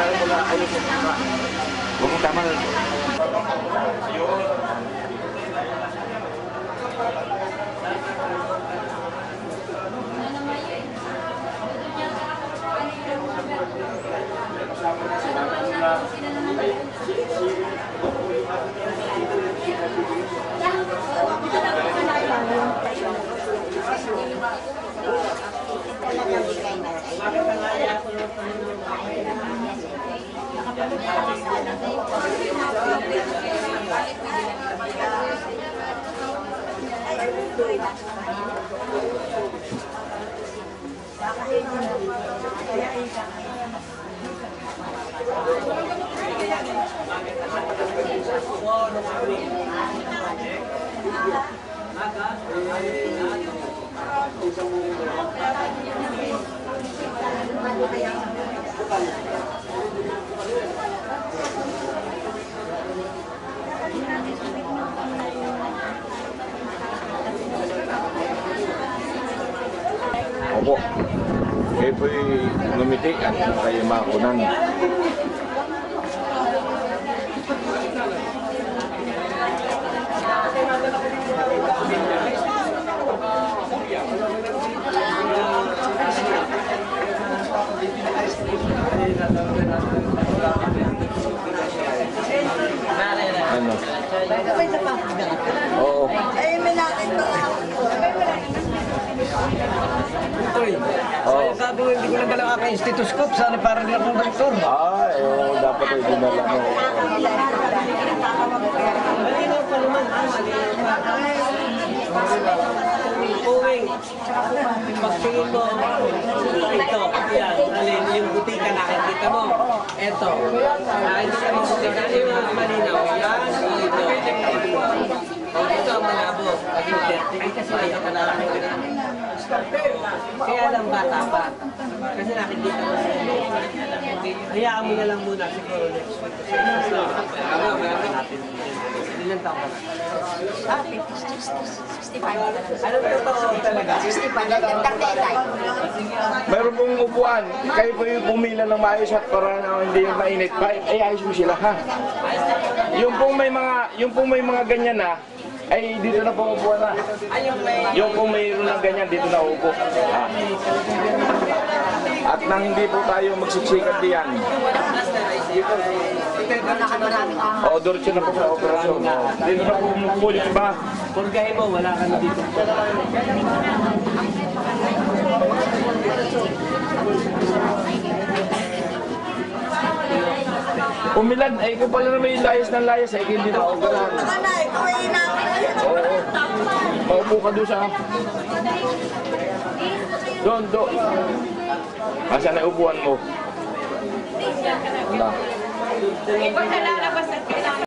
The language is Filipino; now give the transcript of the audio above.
Huwag mong tama na. Opo, kayo po'y ngumiti at kayo makunan. Ano? Oo. Ay, may natin ba? Uy, sabi ko hindi ko na pala kaka-stethoscope, sana parang din akong doktor. Dapat ay dinala mo. Malinaw pa naman, Uwing, pagtingin mo, ito, yan, alin, yung butika nakikita mo, ito, hindi ka mo butika, yung malinaw, yan, ito, ito ang malabo, kasi ayaw ka na kaya lang bata pa, kasi nakikita mo siya, hayaan mo na lang muna siguro next week, ilan taon ka na? 65. Ano ba ito talaga? 65. Tartetay. Mayroon pong upuan. Kayo po yung pumila ng maayos at para na hindi yung mainit pa. Ay, ayos mo sila, ha? Yung pong may mga ganyan na, ay dito na pong upuan na. Yung pong mayroon ng ganyan, dito na upo. Ha? At nang hindi po tayo magsiksikat diyan. Diretso na po sa operasyon. Dito na po umupulit ba? Purgahe mo, wala ka na dito. Umilan, ay kung pala na may layas ng layas, ay hindi na operahan. Kanay, ikaw ay inamin. Oo. Paupo ka doon sa... Doon. Asan na upuan mo? Wala. Ipag sa lalabas at kailangan.